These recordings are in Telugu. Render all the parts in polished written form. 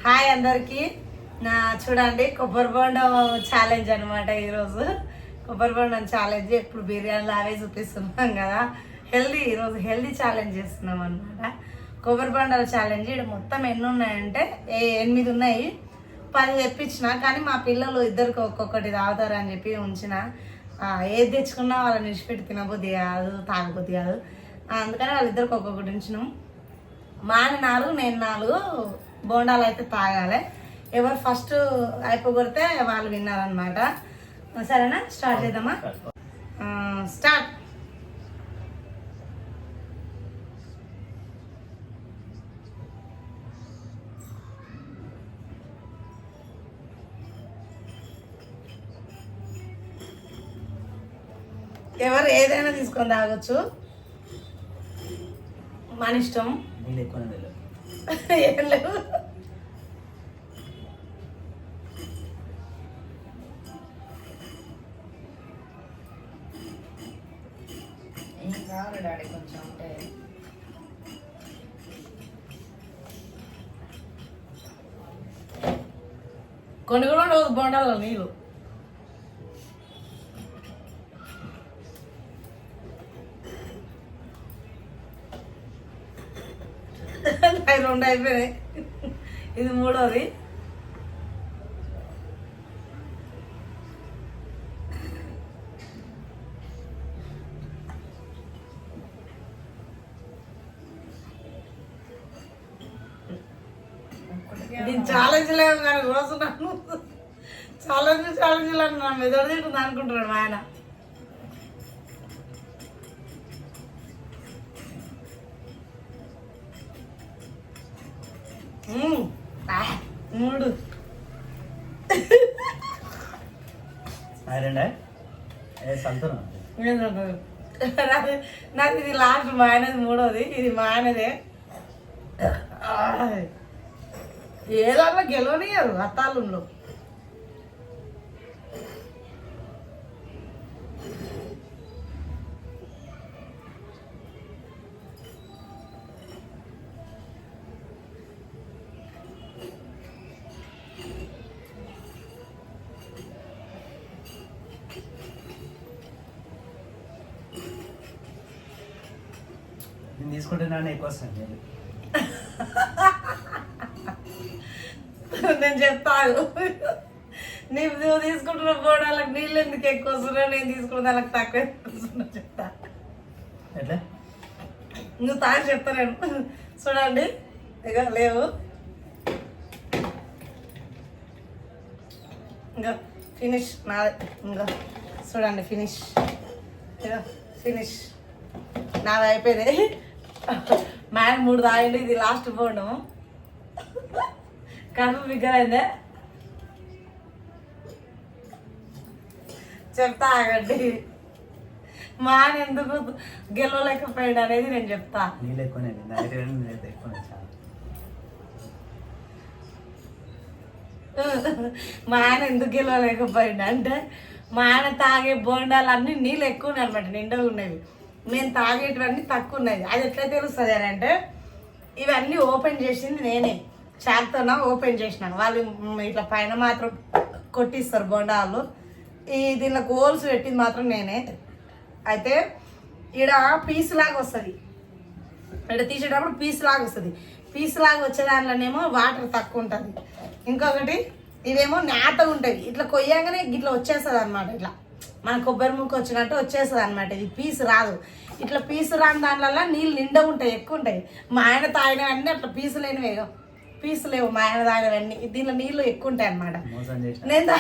హాయ్ అందరికి. చూడండి కొబ్బరి బొండం ఛాలెంజ్ అనమాట. ఈరోజు కొబ్బరి బొండం ఛాలెంజ్. ఎప్పుడు బిర్యానీలు అవే చూపిస్తున్నాం కదా, ఈరోజు హెల్దీ ఛాలెంజ్ చేస్తున్నాం అనమాట. కొబ్బరి బొండాల ఛాలెంజ్. ఇక్కడ మొత్తం ఎన్ని ఉన్నాయంటే 8 ఉన్నాయి. 10 తెప్పించిన, కానీ మా పిల్లలు ఇద్దరికి ఒక్కొక్కటి తాగుతారు అని చెప్పి ఉంచిన. ఏది తెచ్చుకున్నా వాళ్ళని విడిచిపెట్టి తినబుద్ధి కాదు, తాగబుద్ధి కాదు. అందుకని వాళ్ళిద్దరికి ఒక్కొక్కటి ఉంచినాం. మా 4 నేను 4 బోండాలు అయితే తాగాలి. ఎవరు ఫస్ట్ అయిపోగొడితే వాళ్ళు విన్నారనమాట. సరేనా, స్టార్ట్ చేద్దామా? స్టార్ట్. ఎవరు ఏదైనా తీసుకొని తాగొచ్చు, మన ఇష్టం. ఏం లేవు. ఏం కావాలి డాడీ కొంచెం అంటే కొన్ని కూడా రోజు బొండాల నీళ్ళు అవి 2 అయిపోయినాయి, ఇది 3వది. దీని ఛాలెంజ్ లేవు కానీ రోజు నన్ను ఛాలెంజ్ అని నా మెదడు తింటుంది అనుకుంటున్నాడు మా ఆయన. మూడు నాకు ఇది లాస్ట్, మా ఆయనది 3వది, ఇది మా ఆయనదే. ఏదో గెలవనియరు అత్తాలు. నేను తీసుకుంటే నాన్న ఎక్కువ వస్తాను. నేను చెప్తాను, నువ్వు తీసుకుంటున్న బోడాలకు నీళ్ళు ఎందుకు ఎక్కువ వస్తున్నావు, నేను తీసుకున్న దానికి తక్కువ వస్తున్నా చెప్తా. ఎట్లా నువ్వు తాగి చెప్తా నేను. చూడండి, ఇక లేవు. ఇంకా ఫినిష్ నాది. ఇంకా చూడండి, ఫినిష్. ఇక ఫినిష్ నాది అయిపోయింది. మా ఆయన 3 తాగిండి, ఇది లాస్ట్ బోండం. కడుపు బిగ్గరైందే. చెప్తా ఆగండి, మా ఆయన ఎందుకు గెలవలేకపోయాడు అనేది నేను చెప్తా. మా ఆయన ఎందుకు గెలవలేకపోయాడు అంటే, మా ఆయన తాగే బోండాలు అన్నీ నీళ్ళు ఎక్కువ ఉన్నాయి అనమాట, నిండుగా ఉన్నవి. నేను తాగేటివన్నీ తక్కువ ఉన్నాయి. అది ఎట్లా తెలుస్తుంది అని అంటే, ఇవన్నీ ఓపెన్ చేసింది నేనే, చాక్తోన ఓపెన్ చేసినాను. వాళ్ళు ఇట్లా పైన మాత్రం కొట్టిస్తారు బొండాలు, ఈ దీనిలో హోల్స్ పెట్టింది మాత్రం నేనే. అయితే ఈడ పీస్ లాగా వస్తుంది, ఇక్కడ తీసేటప్పుడు పీస్ లాగా వస్తుంది. పీస్ లాగా వచ్చే దాంట్లోనేమో వాటర్ తక్కువ ఉంటుంది. ఇంకొకటి ఇవేమో నాటగా ఉంటుంది, ఇట్లా కొయ్యంగానే ఇట్లా వచ్చేస్తుంది అనమాట. ఇట్లా మన కొబ్బరి ముక్క వచ్చినట్టు వచ్చేస్తుంది అనమాట. ఇది పీస్ రాదు. ఇట్లా పీసు రాని దానివల్ల నీళ్ళు నిండా ఉంటాయి, ఎక్కువ ఉంటాయి. మా ఆయన తాగినవన్నీ అట్లా పీసు లేనివే, పీసు లేవు మా ఆయన తాగినవన్నీ. దీనిలో నీళ్ళు ఎక్కువ ఉంటాయి అనమాట. నేను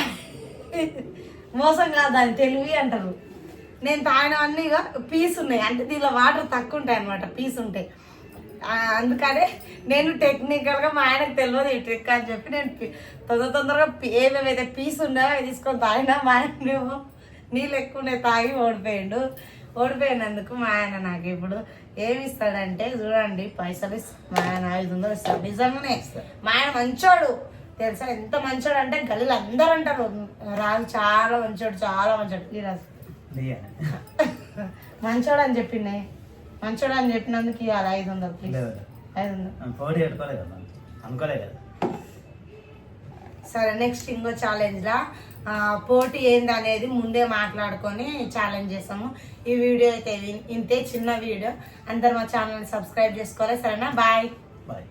మోసం కాదు, దాన్ని తెలివి అంటారు. నేను తాగినవన్నీ ఇక పీసు ఉన్నాయి, అంటే దీనిలో వాటర్ తక్కువ ఉంటాయి అనమాట, పీసు ఉంటాయి. అందుకనే నేను టెక్నికల్గా మా ఆయనకు తెలియదు ఈ ట్రిక్ అని చెప్పి నేను తొందరగా ఏమేమైతే పీసు ఉన్నాయో అవి తీసుకొని తాగినా. మా ఆయన నీళ్ళు ఎక్కువ తాగి ఓడిపోయినందుకు మా ఆయన నాకు ఇప్పుడు ఏమి ఇస్తాడంటే, చూడండి పైసలు మా ఆయన 500 ఇస్తాడు. నిజంగానే మా ఆయన మంచోడు తెలుసా, ఎంత మంచోడు అంటే గల్లీలు అందరూ అంటారు, రాజు చాలా మంచోడు, చాలా మంచోడు. ఈ రాజు మంచోడు అని చెప్పిండే, మంచోడు అని చెప్పినందుకు ఇవ్వాలి 500 ప్లీజ్. 500 పోటీ పెట్టుకోలేదు కదా, అనుకోలే కదా. సరే నెక్స్ట్ ఇంకో ఛాలెంజ్లా పోటీ ఏంది అనేది ముందే మాట్లాడుకొని ఛాలెంజ్ చేస్తాము. ఈ వీడియో అయితే ఇంతే చిన్న వీడియో. అందరు మా ఛానల్ని సబ్స్క్రైబ్ చేసుకోవాలి. సరేనా? బాయ్. బాయ్.